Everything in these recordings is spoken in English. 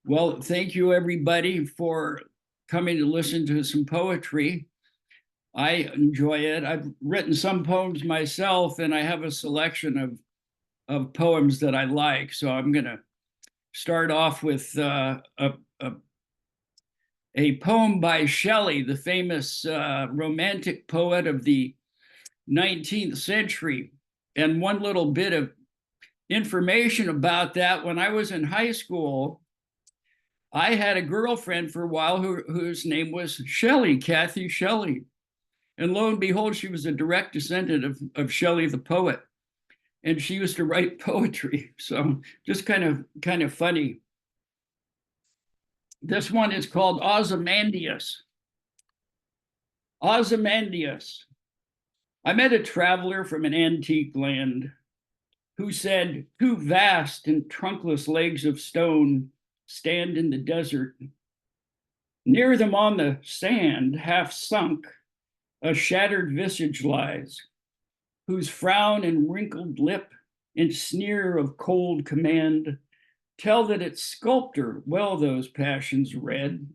Well, thank you everybody for coming to listen to some poetry. I enjoy it. I've written some poems myself, and I have a selection of poems that I like. So I'm going to start off with a poem by Shelley, the famous romantic poet of the 19th century. And one little bit of information about that: when I was in high school, I had a girlfriend for a while whose name was Shelley, Kathy Shelley. And lo and behold, she was a direct descendant of Shelley the poet. And she used to write poetry. So just kind of funny. This one is called Ozymandias. Ozymandias. I met a traveler from an antique land who said, "Two vast and trunkless legs of stone stand in the desert. Near them on the sand, half sunk, a shattered visage lies, whose frown and wrinkled lip and sneer of cold command tell that its sculptor well those passions read,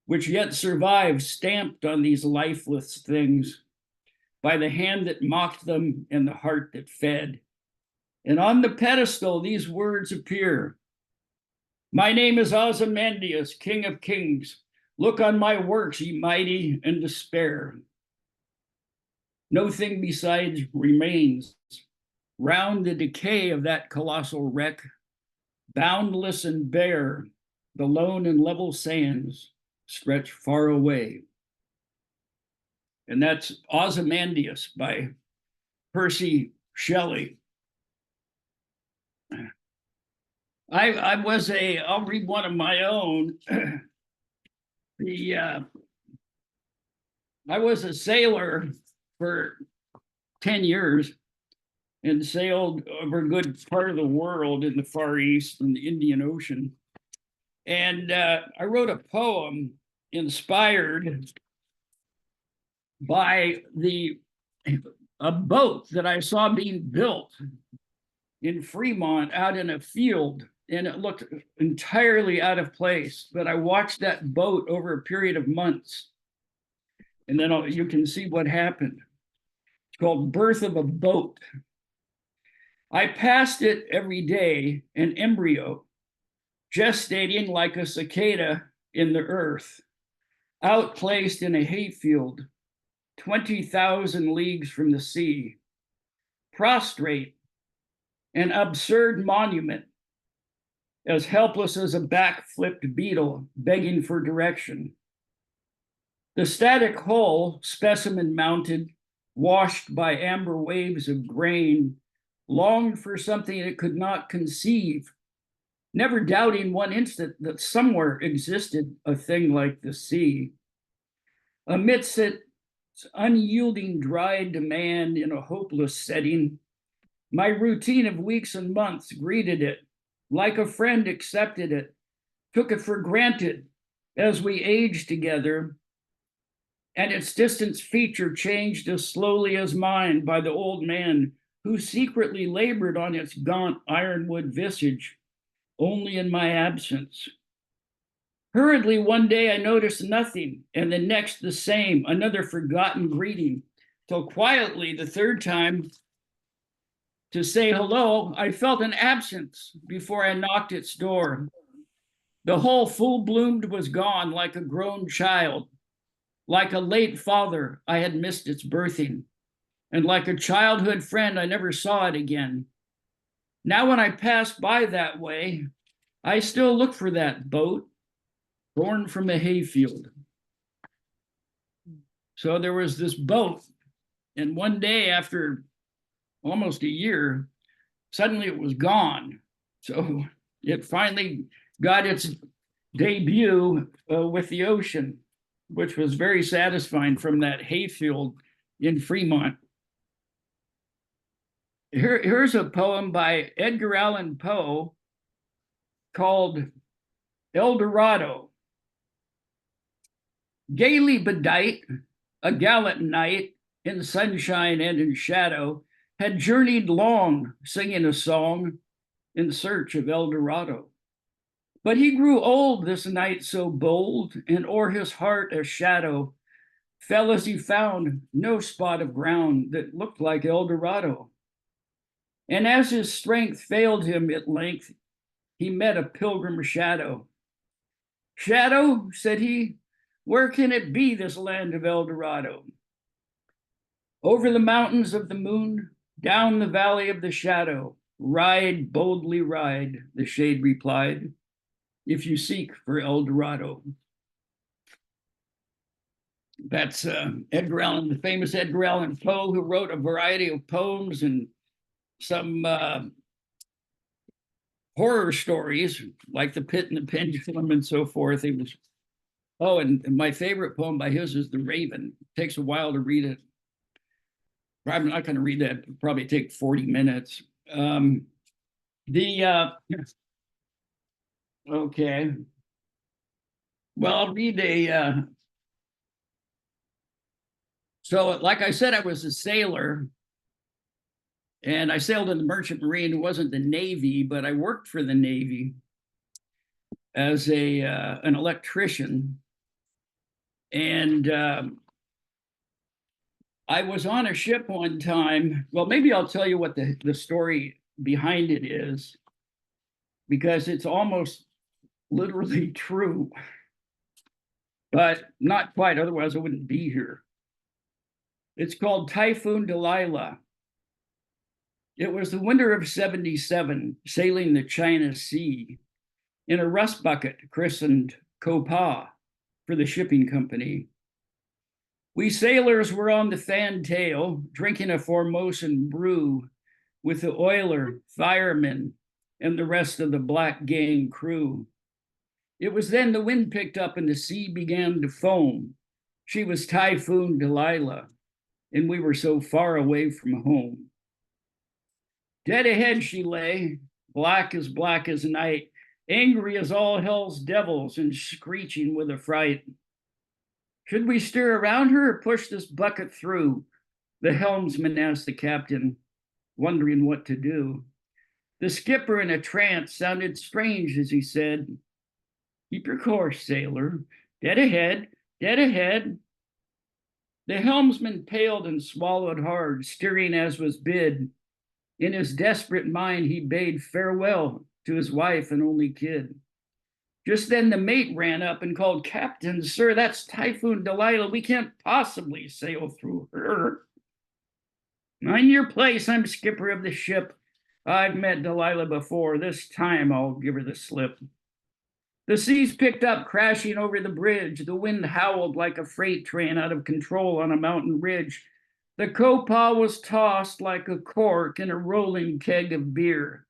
which yet survive stamped on these lifeless things by the hand that mocked them and the heart that fed. And on the pedestal these words appear: My name is Ozymandias, King of Kings. Look on my works, ye mighty, and despair. No thing besides remains round the decay of that colossal wreck. Boundless and bare, the lone and level sands stretch far away." And that's Ozymandias by Percy Shelley. I'll read one of my own. I was a sailor for 10 years and sailed over a good part of the world in the Far East and the Indian Ocean. And I wrote a poem inspired by a boat that I saw being built in Fremont out in a field, and it looked entirely out of place. But I watched that boat over a period of months, and then you can see what happened. It's called Birth of a Boat. I passed it every day, an embryo, gestating like a cicada in the earth, outplaced in a hayfield, 20,000 leagues from the sea, prostrate, an absurd monument, as helpless as a back-flipped beetle begging for direction. The static hull, specimen mounted, washed by amber waves of grain, longed for something it could not conceive, never doubting one instant that somewhere existed a thing like the sea. Amidst its unyielding dry demand in a hopeless setting, my routine of weeks and months greeted it, like a friend accepted it, took it for granted as we aged together, and its distant feature changed as slowly as mine by the old man who secretly labored on its gaunt ironwood visage, only in my absence. Hurriedly one day I noticed nothing, and the next the same, another forgotten greeting, till quietly the third time to say hello, I felt an absence before I knocked its door. The whole full bloomed was gone like a grown child. Like a late father, I had missed its birthing. And like a childhood friend, I never saw it again. Now when I pass by that way, I still look for that boat, born from a hayfield. So there was this boat, and one day after almost a year, suddenly it was gone. So it finally got its debut with the ocean, which was very satisfying from that hayfield in Fremont. Here's a poem by Edgar Allan Poe called El Dorado. Gaily bedight, a gallant knight in sunshine and in shadow had journeyed long, singing a song in search of El Dorado. But he grew old, this knight so bold, and o'er his heart a shadow fell as he found no spot of ground that looked like El Dorado. And as his strength failed him at length, he met a pilgrim shadow. Shadow, said he, where can it be, this land of El Dorado? Over the mountains of the moon, down the valley of the shadow, ride, boldly ride, the shade replied, if you seek for El Dorado. That's Edgar Allan, the famous Edgar Allan Poe, who wrote a variety of poems and some horror stories like The Pit and the Pendulum and so forth. He was, oh, and my favorite poem by his is The Raven. It takes a while to read it. I'm not going to read that. It'll probably take 40 minutes. Okay. Well, I'll read a, so like I said, I was a sailor and I sailed in the Merchant Marine. It wasn't the Navy, but I worked for the Navy as an electrician. And I was on a ship one time. Well, maybe I'll tell you what the story behind it is, because it's almost literally true, but not quite. Otherwise, I wouldn't be here. It's called Typhoon Delilah. It was the winter of '77, sailing the China Sea in a rust bucket christened Copa for the shipping company. We sailors were on the fantail, drinking a Formosan brew with the oiler, firemen, and the rest of the black gang crew. It was then the wind picked up and the sea began to foam. She was Typhoon Delilah, and we were so far away from home. Dead ahead she lay, black as night, angry as all hell's devils and screeching with affright. Should we steer around her or push this bucket through? The helmsman asked the captain, wondering what to do. The skipper, in a trance, sounded strange as he said, keep your course, sailor. Dead ahead, dead ahead. The helmsman paled and swallowed hard, steering as was bid. In his desperate mind, he bade farewell to his wife and only kid. Just then the mate ran up and called, Captain, sir, that's Typhoon Delilah. We can't possibly sail through her. Mind your place, I'm skipper of the ship. I've met Delilah before. This time I'll give her the slip. The seas picked up, crashing over the bridge. The wind howled like a freight train out of control on a mountain ridge. The Copa was tossed like a cork in a rolling keg of beer.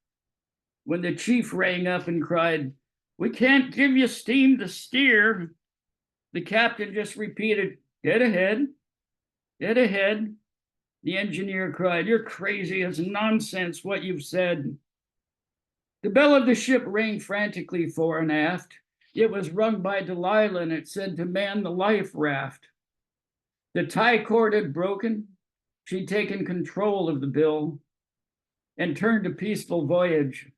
When the chief rang up and cried, we can't give you steam to steer, the captain just repeated, dead ahead, dead ahead. The engineer cried, you're crazy, it's nonsense what you've said. The bell of the ship rang frantically fore and aft. It was rung by Delilah, and it said to man the life raft. The tie cord had broken. She'd taken control of the bill and turned a peaceful voyage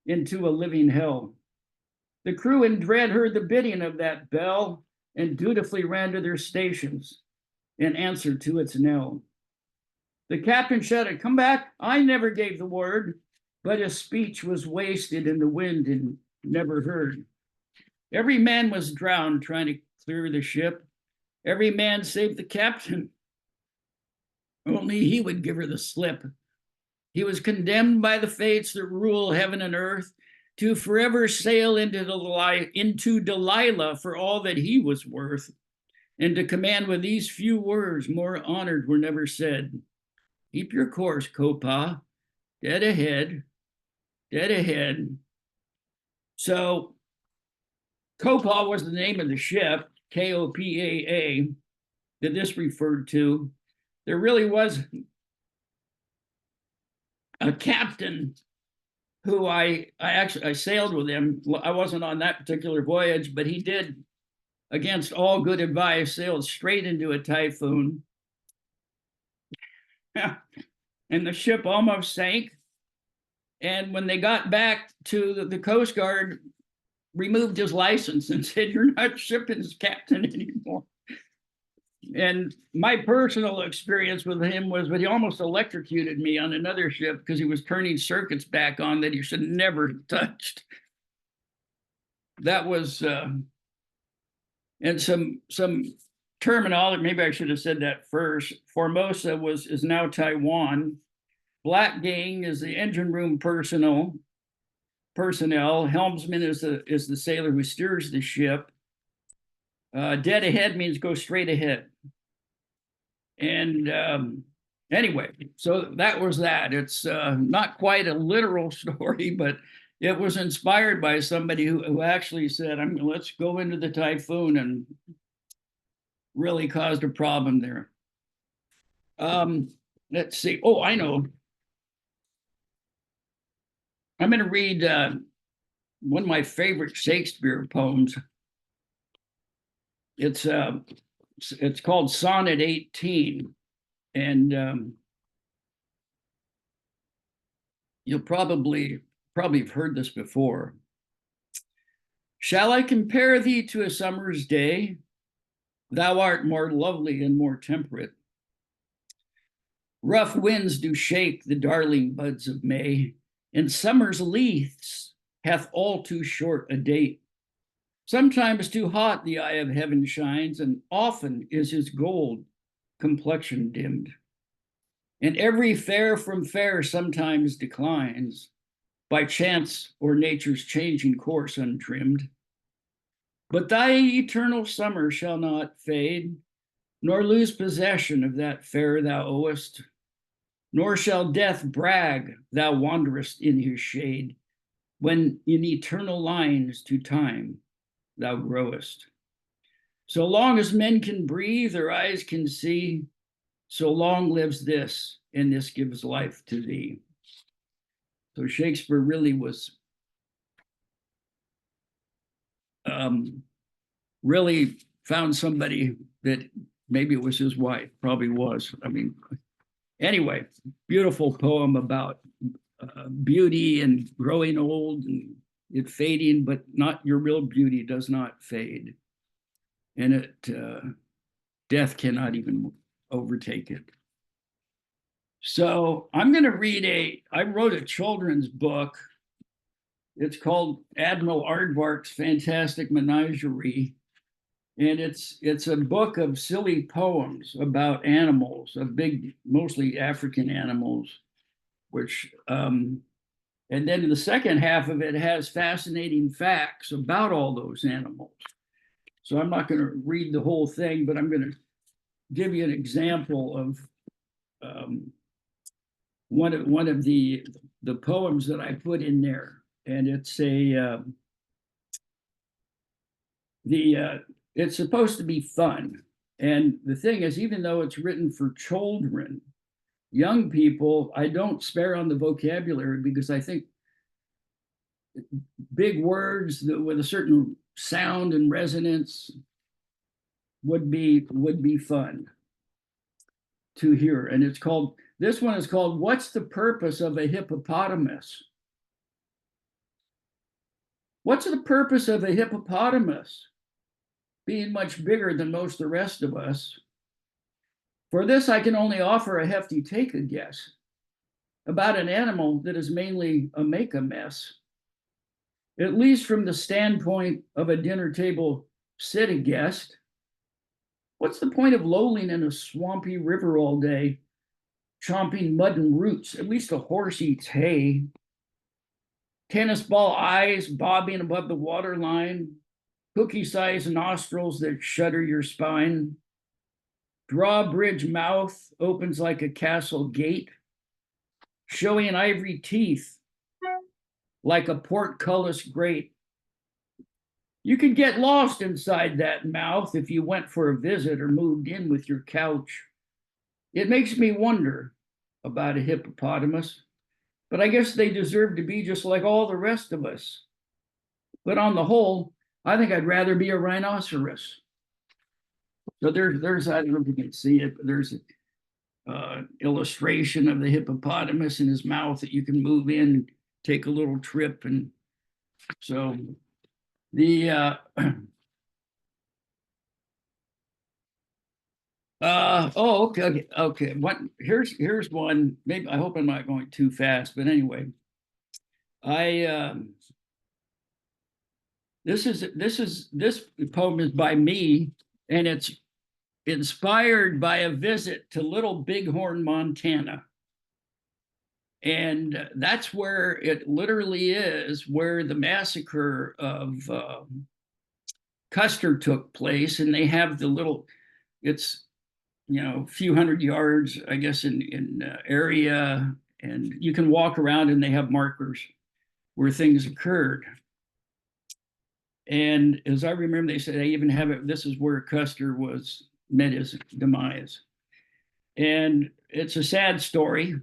into a living hell. The crew in dread heard the bidding of that bell and dutifully ran to their stations in answer to its knell. The captain shouted, come back, I never gave the word, but his speech was wasted in the wind and never heard. Every man was drowned trying to clear the ship. Every man save the captain. Only he would give her the slip. He was condemned by the fates that rule heaven and earth to forever sail into Delilah for all that he was worth, and to command with these few words more honored were never said. Keep your course, Copa, dead ahead, dead ahead. So Copa was the name of the ship, K-O-P-A-A, that this referred to. There really was a captain who I sailed with him. I wasn't on that particular voyage, but he did, against all good advice, sailed straight into a typhoon. And the ship almost sank. And when they got back to the Coast Guard, removed his license and said, "You're not shipping as captain anymore." And my personal experience with him was that he almost electrocuted me on another ship because he was turning circuits back on that he should never have touched. That was, and some terminology, maybe I should have said that first. Formosa is now Taiwan. Black gang is the engine room personnel. Helmsman is the sailor who steers the ship. Dead ahead means go straight ahead. And anyway, so that was that. It's not quite a literal story, but it was inspired by somebody who actually said, let's go into the typhoon, and really caused a problem there. Let's see. Oh, I know. I'm going to read one of my favorite Shakespeare poems. It's called Sonnet 18, and you'll probably have heard this before. Shall I compare thee to a summer's day? Thou art more lovely and more temperate. Rough winds do shake the darling buds of May, and summer's leaves hath all too short a date. Sometimes too hot the eye of heaven shines, and often is his gold complexion dimmed. And every fair from fair sometimes declines, by chance or nature's changing course untrimmed. But thy eternal summer shall not fade, nor lose possession of that fair thou owest, nor shall death brag thou wanderest in his shade, when in eternal lines to time thou growest. So long as men can breathe or eyes can see, so long lives this, and this gives life to thee. So Shakespeare really was really found somebody that maybe it was his wife, probably was. Anyway, beautiful poem about beauty and growing old and it fading, but not your real beauty does not fade. And death cannot even overtake it. So I'm going to read I wrote a children's book. It's called Admiral Aardvark's Fantastic Menagerie. And it's a book of silly poems about animals, mostly African animals, which, and then in the second half of it has fascinating facts about all those animals. So I'm not going to read the whole thing, but I'm going to give you an example of one of the poems that I put in there. And it's it's supposed to be fun. And the thing is, even though it's written for children, young people, I don't spare on the vocabulary because I think big words with a certain sound and resonance would be fun to hear. And this one is called What's the Purpose of a Hippopotamus? What's the purpose of a hippopotamus? Being much bigger than most of the rest of us. For this, I can only offer a hefty take a guess about an animal that is mainly a make-a-mess. At least from the standpoint of a dinner table sit-a-guest. What's the point of lolling in a swampy river all day, chomping mud and roots? At least a horse eats hay. Tennis ball eyes bobbing above the waterline, cookie-sized nostrils that shudder your spine. Drawbridge mouth opens like a castle gate, showing ivory teeth like a portcullis grate. You could get lost inside that mouth if you went for a visit or moved in with your couch. It makes me wonder about a hippopotamus, but I guess they deserve to be just like all the rest of us. But on the whole, I think I'd rather be a rhinoceros. So there's I don't know if you can see it, but there's an illustration of the hippopotamus in his mouth that you can move in, take a little trip. And so The oh, okay. What here's one. Maybe I hope I'm not going too fast, but anyway, I this poem is by me, and it's inspired by a visit to Little Bighorn, Montana. And that's where it literally is, where the massacre of Custer took place. And they have the little, it's, a few hundred yards, I guess, in area. And you can walk around and they have markers where things occurred. And as I remember, they said they even have it, this is where Custer met his demise. And it's a sad story,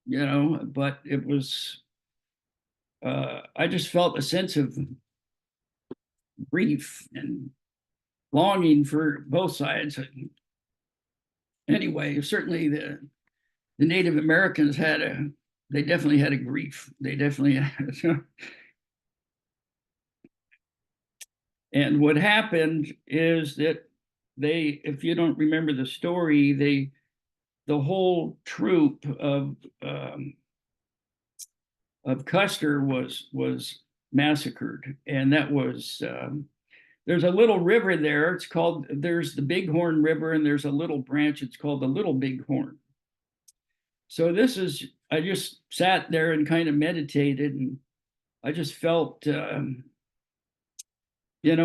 but it was, I just felt a sense of grief and longing for both sides. Anyway, certainly the Native Americans they definitely had a grief. They definitely had. And what happened is that if you don't remember the story, the whole troop of Custer was massacred, and that was there's a little river there. There's the Bighorn River, and there's a little branch. It's called the Little Bighorn. So I just sat there and kind of meditated, and I just felt, a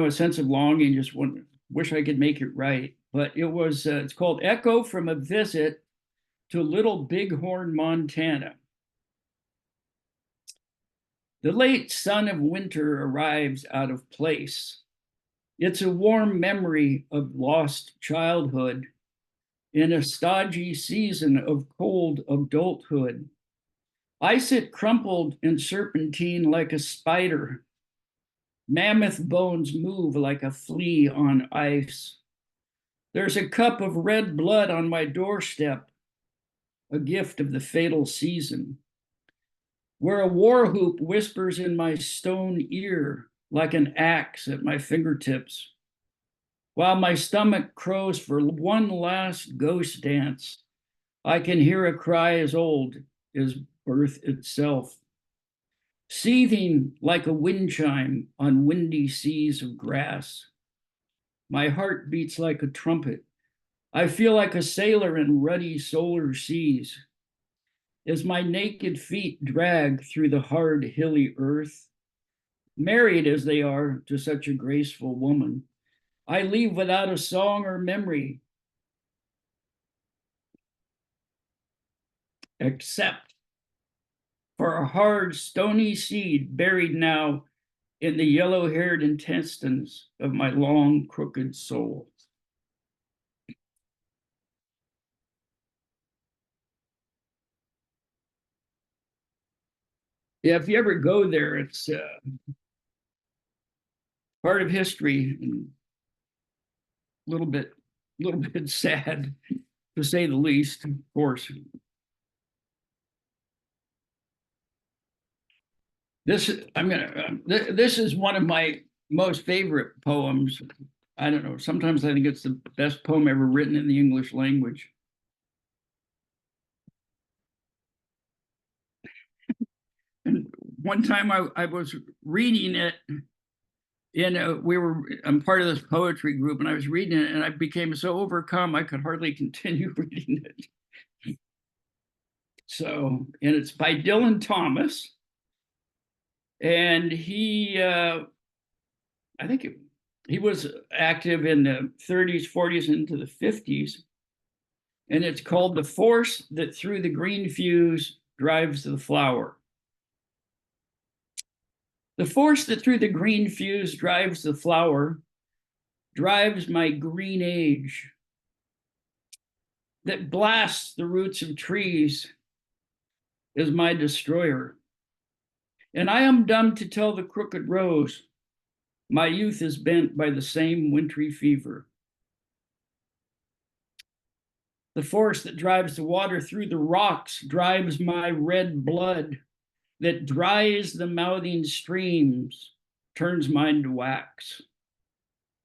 sense of longing. Just wish I could make it right. But it's called Echo from a Visit to Little Bighorn, Montana. The late sun of winter arrives out of place. It's a warm memory of lost childhood in a stodgy season of cold adulthood. I sit crumpled in serpentine like a spider. Mammoth bones move like a flea on ice. There's a cup of red blood on my doorstep, a gift of the fatal season, where a war whoop whispers in my stone ear like an axe at my fingertips, while my stomach crows for one last ghost dance. I can hear a cry as old as birth itself, seething like a wind chime on windy seas of grass. My heart beats like a trumpet. I feel like a sailor in ruddy solar seas. As my naked feet drag through the hard, hilly earth, married as they are to such a graceful woman, I leave without a song or memory, except for a hard, stony seed buried now in the yellow-haired intestines of my long, crooked soul. Yeah, if you ever go there, it's part of history and a little bit sad, to say the least, of course. This this is one of my most favorite poems. I don't know. Sometimes I think it's the best poem ever written in the English language. And one time I was reading it I'm part of this poetry group, and I was reading it and I became so overcome I could hardly continue reading it. So, and it's by Dylan Thomas. And I think he was active in the 30s, 40s, into the 50s. And it's called The Force That Through the Green Fuse Drives the Flower. The force that through the green fuse drives the flower drives my green age, that blasts the roots of trees is my destroyer. And I am dumb to tell the crooked rose, my youth is bent by the same wintry fever. The force that drives the water through the rocks drives my red blood, that dries the mouthing streams turns mine to wax.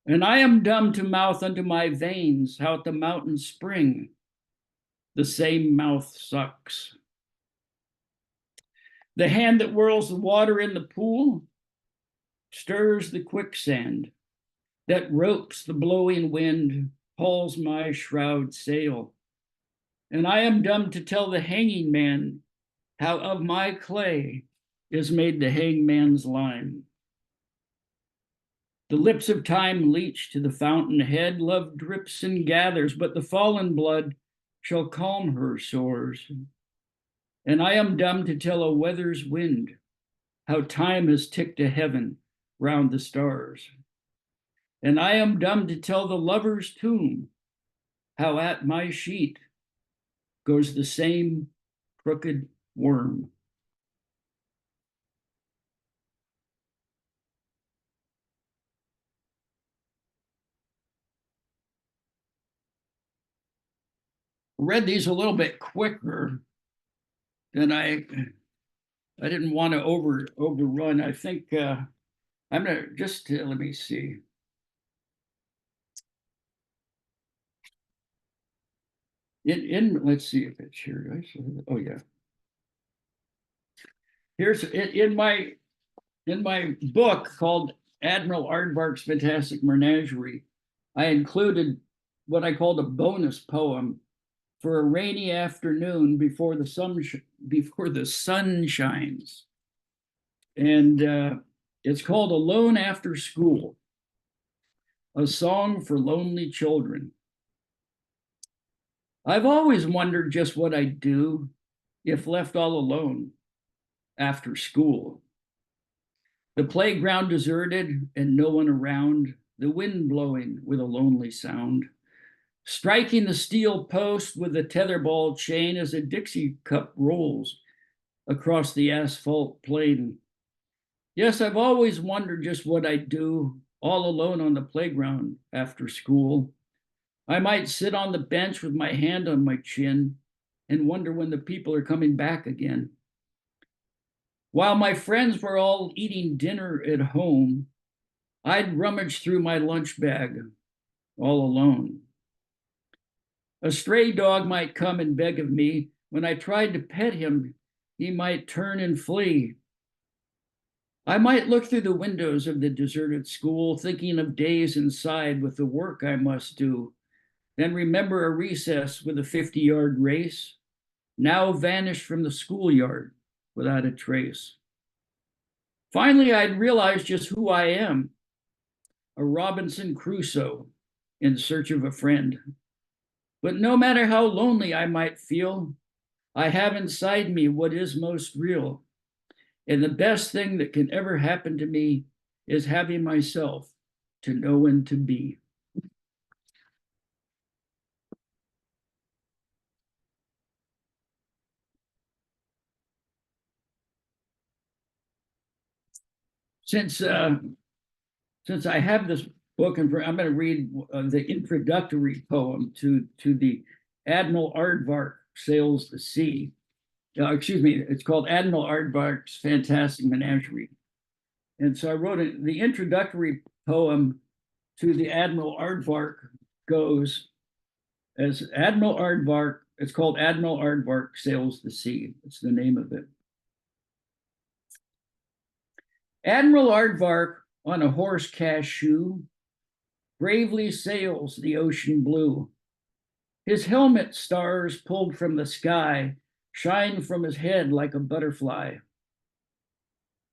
And I am dumb to mouth unto my veins how at the mountain spring the same mouth sucks. The hand that whirls the water in the pool stirs the quicksand, that ropes the blowing wind, hauls my shroud sail. And I am dumb to tell the hanging man how of my clay is made the hangman's line. The lips of time leach to the fountain head, love drips and gathers, but the fallen blood shall calm her sores. And I am dumb to tell a weather's wind how time has ticked to heaven round the stars. And I am dumb to tell the lover's tomb how at my sheet goes the same crooked worm. Read these a little bit quicker than I didn't want to overrun. I think I'm gonna just let me see. Let's see if it's here. Oh yeah. Here's in my book called Admiral Aardvark's Fantastic Menagerie. I included what I called a bonus poem for a rainy afternoon before the sun shines, and it's called Alone After School, a song for lonely children. I've always wondered just what I'd do if left all alone after school. The playground deserted and no one around, the wind blowing with a lonely sound, striking the steel post with a tetherball chain as a Dixie cup rolls across the asphalt plain. Yes, I've always wondered just what I'd do all alone on the playground after school. I might sit on the bench with my hand on my chin and wonder when the people are coming back again. While my friends were all eating dinner at home, I'd rummage through my lunch bag all alone. A stray dog might come and beg of me. When I tried to pet him, he might turn and flee. I might look through the windows of the deserted school, thinking of days inside with the work I must do, then remember a recess with a 50-yard race, now vanished from the schoolyard without a trace. Finally, I'd realize just who I am, a Robinson Crusoe in search of a friend. But no matter how lonely I might feel, I have inside me what is most real. And the best thing that can ever happen to me is having myself to know and to be. Since I have this book, and I'm going to read the introductory poem to the Admiral Aardvark Sails the Sea. Excuse me, it's called Admiral Aardvark's Fantastic Menagerie. And so I wrote it. The introductory poem to the Admiral Aardvark goes as Admiral Aardvark. It's called Admiral Aardvark Sails the Sea. It's the name of it. Admiral Aardvark on a horse cashew bravely sails the ocean blue. His helmet stars pulled from the sky shine from his head like a butterfly.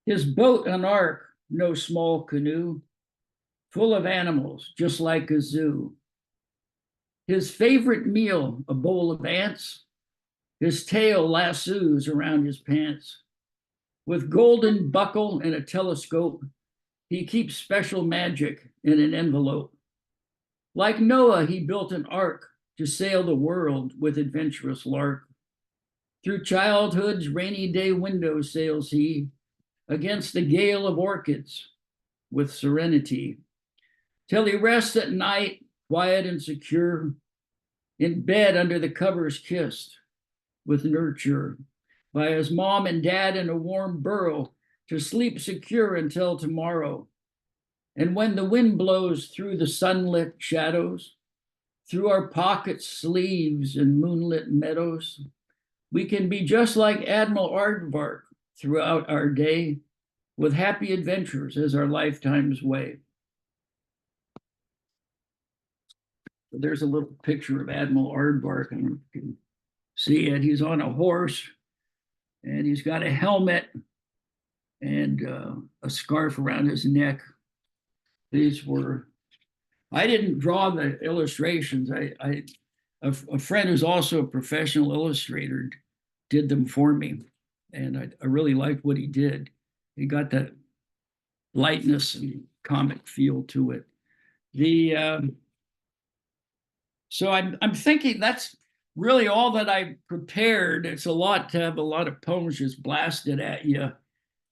His boat an ark, no small canoe, full of animals just like a zoo. His favorite meal, a bowl of ants, his tail lassos around his pants. With golden buckle and a telescope, he keeps special magic in an envelope. Like Noah, he built an ark to sail the world with adventurous lark. Through childhood's rainy day window sails he, against the gale of orchids with serenity, till he rests at night, quiet and secure, in bed under the covers kissed with nurture by his mom and dad in a warm burrow to sleep secure until tomorrow. And when the wind blows through the sunlit shadows, through our pockets, sleeves, and moonlit meadows, we can be just like Admiral Aardvark throughout our day, with happy adventures as our lifetime's way. There's a little picture of Admiral Aardvark, and you can see it. He's on a horse, and he's got a helmet and a scarf around his neck. These were, I didn't draw the illustrations. A friend who's also a professional illustrator did them for me, and I really liked what he did. He got that lightness and comic feel to it. So I'm thinking that's really all that I prepared. It's a lot to have a lot of poems just blasted at you.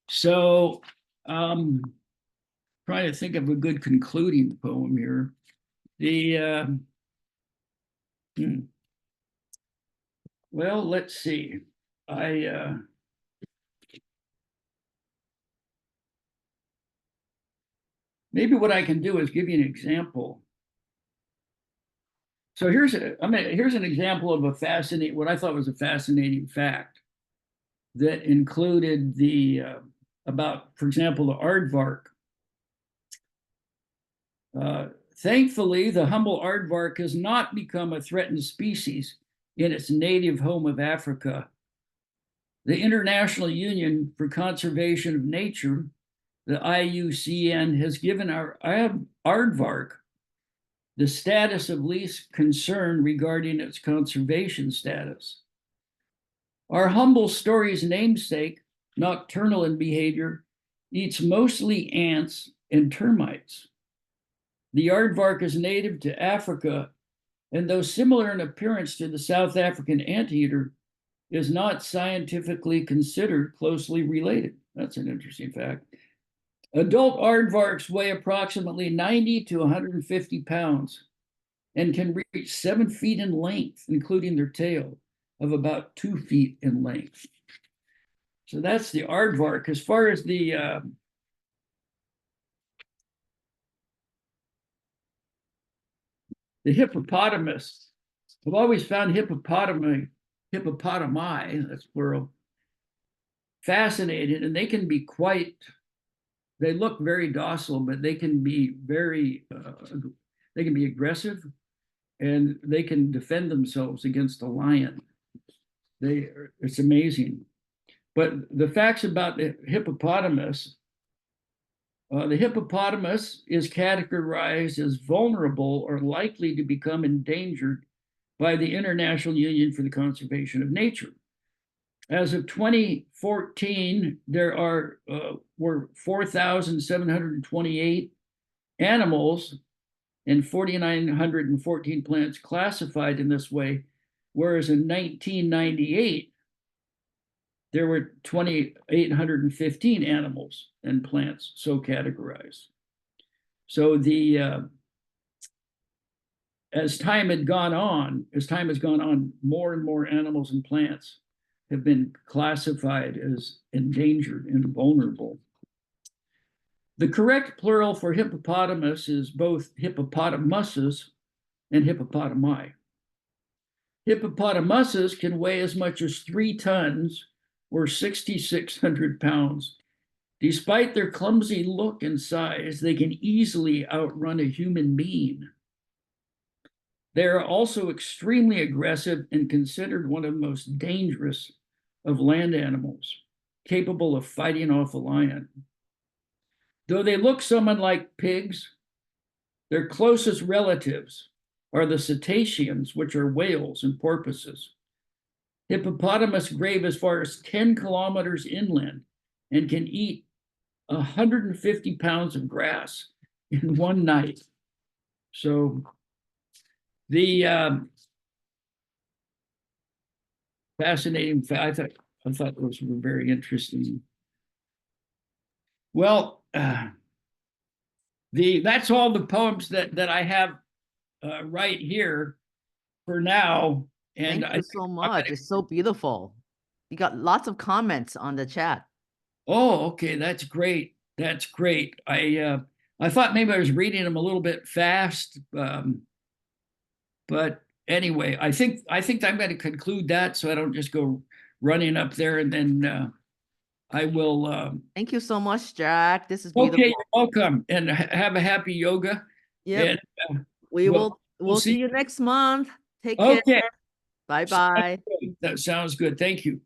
So trying to think of a good concluding poem here. Well, let's see. Maybe what I can do is give you an example. So here's an example of what I thought was a fascinating fact that included about, for example, the aardvark. Thankfully, the humble aardvark has not become a threatened species in its native home of Africa. The International Union for Conservation of Nature, the IUCN, has given our aardvark the status of least concern regarding its conservation status. Our humble story's namesake, nocturnal in behavior, eats mostly ants and termites. The aardvark is native to Africa, and though similar in appearance to the South African anteater, is not scientifically considered closely related. That's an interesting fact. Adult aardvarks weigh approximately 90 to 150 pounds and can reach 7 feet in length, including their tail of about 2 feet in length. So that's the aardvark. As far as the hippopotamus, I've always found hippopotami, that's plural, fascinating, and they can be they look very docile, but they can be they can be aggressive, and they can defend themselves against a lion. It's amazing. But the facts about the hippopotamus is categorized as vulnerable or likely to become endangered by the International Union for the Conservation of Nature. As of 2014, there were 4,728 animals and 4,914 plants classified in this way, whereas in 1998, there were 2,815 animals and plants so categorized. So as time has gone on, more and more animals and plants have been classified as endangered and vulnerable. The correct plural for hippopotamus is both hippopotamuses and hippopotami. Hippopotamuses can weigh as much as 3 tons or 6,600 pounds. Despite their clumsy look and size, they can easily outrun a human being. They are also extremely aggressive and considered one of the most dangerous of land animals, capable of fighting off a lion. Though they look somewhat like pigs, their closest relatives are the cetaceans, which are whales and porpoises. Hippopotamus grave as far as 10 kilometers inland and can eat 150 pounds of grass in one night. So the fascinating fact, I thought those were very interesting. Well, that's all the poems that I have right here for now. And Thank you so much. It's so beautiful. You got lots of comments on the chat. Oh, okay, that's great. That's great. I thought maybe I was reading them a little bit fast, but anyway, I think I'm going to conclude that so I don't just go running up there and then I will. Thank you so much, Jack. This is Okay, beautiful. you're welcome, and have a happy yoga, Yep. and we'll we'll We'll see see. you next month. Take care. Okay, Bye sounds bye. good. That sounds good. Thank you.